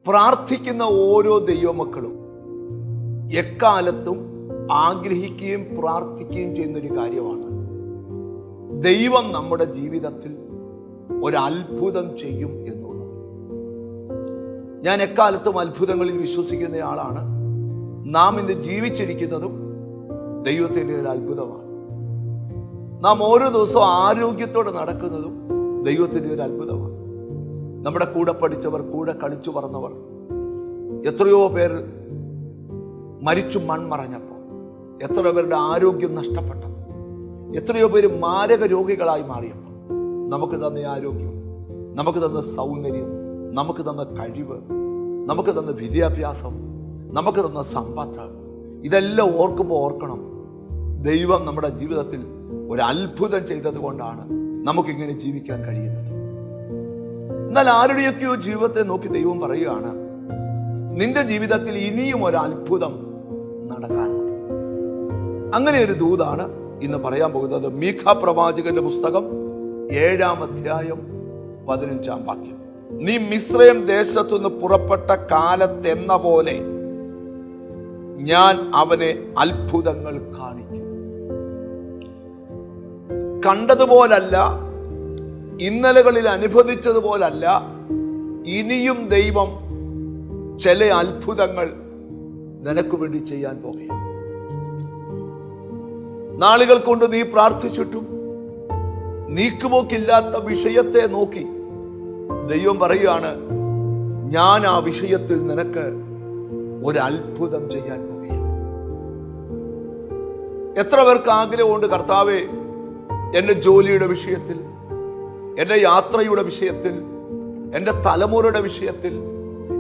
പ്രാർത്ഥിക്കുന്ന ഓരോ ദൈവമക്കളും എക്കാലത്തും ആഗ്രഹിക്കുകയും പ്രാർത്ഥിക്കുകയും ചെയ്യുന്നൊരു കാര്യമാണ്, ദൈവം നമ്മുടെ ജീവിതത്തിൽ ഒരത്ഭുതം ചെയ്യും എന്നുള്ളത്. ഞാൻ എക്കാലത്തും അത്ഭുതങ്ങളിൽ വിശ്വസിക്കുന്ന ആളാണ്. നാം ഇന്ന് ജീവിച്ചിരിക്കുന്നതും ദൈവത്തിൻ്റെ ഒരു അത്ഭുതമാണ്. നാം ഓരോ ദിവസവും ആരോഗ്യത്തോടെ നടക്കുന്നതും ദൈവത്തിൻ്റെ ഒരു അത്ഭുതമാണ്. നമ്മുടെ കൂടെ പഠിച്ചവർ, കൂടെ കളിച്ചു പറന്നവർ, എത്രയോ പേർ മരിച്ചു മൺമറഞ്ഞപ്പോൾ, എത്രയോ പേരുടെ ആരോഗ്യം നഷ്ടപ്പെട്ടപ്പോൾ, എത്രയോ പേര് മാരക രോഗികളായി മാറിയപ്പോൾ നമുക്ക് തന്ന ആരോഗ്യം, നമുക്ക് തന്ന സൗന്ദര്യം, നമുക്ക് തന്ന കഴിവ്, നമുക്ക് തന്ന വിദ്യാഭ്യാസം, നമുക്ക് തന്ന സമ്പത്ത്, ഇതെല്ലാം ഓർക്കണം, ദൈവം നമ്മുടെ ജീവിതത്തിൽ ഒരു അത്ഭുതം ചെയ്തത് കൊണ്ടാണ് നമുക്കിങ്ങനെ ജീവിക്കാൻ കഴിയുന്നത്. എന്നാൽ ആരുടെയൊക്കെയോ ജീവിതത്തെ നോക്കി ദൈവം പറയുകയാണ്, നിന്റെ ജീവിതത്തിൽ ഇനിയും ഒരു അത്ഭുതം നടക്കാനുണ്ട്. അങ്ങനെ ഒരു ദൂതാണ് ഇന്ന് പറയാൻ പോകുന്നത്. മീഖ പ്രവാചകന്റെ പുസ്തകം 7-ാം അധ്യായം 15-ാം വാക്യം. നീ മിസ്രയീം ദേശത്തുനിന്ന് പുറപ്പെട്ട കാലത്തെന്ന പോലെ ഞാൻ അവനെ അത്ഭുതങ്ങൾ കാണിക്കും. കണ്ടതുപോലല്ല, ഇന്നലകളിൽ അനുഭവിച്ചതുപോലല്ല, ഇനിയും ദൈവം ചില അത്ഭുതങ്ങൾ നിനക്ക് വേണ്ടി ചെയ്യാൻ പോകുകയാണ്. നാളുകൾ കൊണ്ട് നീ പ്രാർത്ഥിച്ചിട്ടും നീക്കുപോക്കില്ലാത്ത വിഷയത്തെ നോക്കി ദൈവം പറയുകയാണ്, ഞാൻ ആ വിഷയത്തിൽ നിനക്ക് ഒരു അത്ഭുതം ചെയ്യാൻ പോവുകയാണ്. എത്ര പേർക്ക് ആഗ്രഹമുണ്ട്, കർത്താവേ, എൻ്റെ ജോലിയുടെ വിഷയത്തിൽ, എൻ്റെ യാത്രയുടെ വിഷയത്തിൽ, എൻ്റെ തലമുറയുടെ വിഷയത്തിൽ,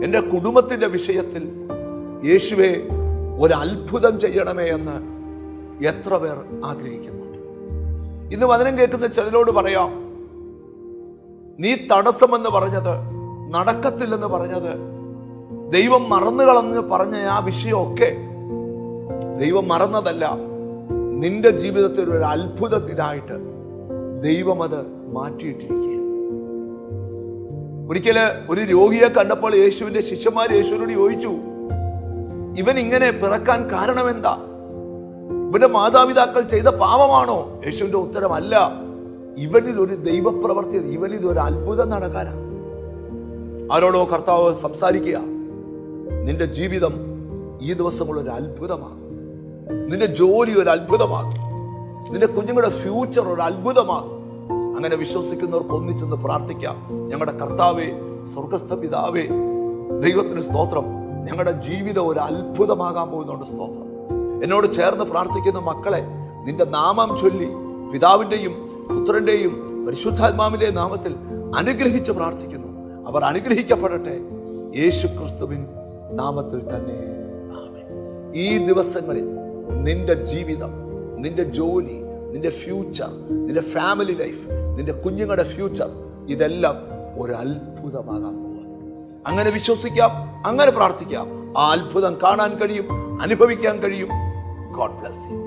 എൻ്റെ കുടുംബത്തിൻ്റെ വിഷയത്തിൽ യേശുവേ ഒരു അത്ഭുതം ചെയ്യണമേ എന്ന് എത്ര പേർ ആഗ്രഹിക്കുന്നുണ്ട്. ഇന്ന് വചനം കേൾക്കുന്ന ചിലരോട് പറയാം, നീ തടസ്സമെന്ന് പറഞ്ഞത്, നടക്കത്തില്ലെന്ന് പറഞ്ഞത്, ദൈവം മറന്നുകളെന്ന് പറഞ്ഞ ആ വിഷയമൊക്കെ ദൈവം മറന്നതല്ല, നിന്റെ ജീവിതത്തിൽ ഒരു അത്ഭുതത്തിനായിട്ട് ദൈവം അത് മാറ്റിയിട്ടിരിക്കുകയാണ്. ഒരിക്കല് ഒരു രോഗിയെ കണ്ടപ്പോൾ യേശുവിന്റെ ശിഷ്യന്മാർ യേശുവിനോട് ചോദിച്ചു, ഇവൻ ഇങ്ങനെ പിറക്കാൻ കാരണം എന്താ? ഇവന്റെ മാതാപിതാക്കൾ ചെയ്ത പാപമാണോ? യേശുവിന്റെ ഉത്തരമല്ല, ഇവനിൽ ഒരു ദൈവപ്രവർത്തി, ഇവനിൽ ഒരു അത്ഭുതം നടക്കാനാണ്. ആരോടോ കർത്താവ് സംസാരിക്കുക, നിന്റെ ജീവിതം ഈ ദിവസങ്ങൾ ഒരു അത്ഭുതമാകും, നിന്റെ ജോലി ഒരു അത്ഭുതമാകും, നിന്റെ കുഞ്ഞുങ്ങളുടെ ഫ്യൂച്ചർ ഒരു അത്ഭുതമാകും. അങ്ങനെ വിശ്വസിക്കുന്നവർക്ക് ഒന്നിച്ചെന്ന് പ്രാർത്ഥിക്കാം. ഞങ്ങളുടെ കർത്താവേ, സ്വർഗസ്ഥ പിതാവേ, ദൈവത്തിന് സ്തോത്രം, ഞങ്ങളുടെ ജീവിതം ഒരു അത്ഭുതമാകാൻ പോകുന്നുണ്ട്. സ്തോത്രം. എന്നോട് ചേർന്ന് പ്രാർത്ഥിക്കുന്ന മക്കളെ നിന്റെ നാമം ചൊല്ലി പിതാവിൻ്റെയും പുത്രന്റെയും പരിശുദ്ധാത്മാവിന്റെ നാമത്തിൽ അനുഗ്രഹിച്ച് പ്രാർത്ഥിക്കുന്നു. അവർ അനുഗ്രഹിക്കപ്പെടട്ടെ യേശു ക്രിസ്തുവിൻ നാമത്തിൽ തന്നെ. ആമേൻ. ഈ ദിവസങ്ങളിൽ നിന്റെ ജീവിതം, നിന്റെ ജോലി, നിന്റെ ഫ്യൂച്ചർ, നിന്റെ ഫാമിലി ലൈഫ്, നിന്റെ കുഞ്ഞുങ്ങളുടെ ഫ്യൂച്ചർ, ഇതെല്ലാം ഒരു അത്ഭുതമാകാൻ പോവാൻ. അങ്ങനെ വിശ്വസിക്കാം, അങ്ങനെ പ്രാർത്ഥിക്കാം. ആ അത്ഭുതം കാണാൻ കഴിയും, അനുഭവിക്കാൻ കഴിയും. God bless you.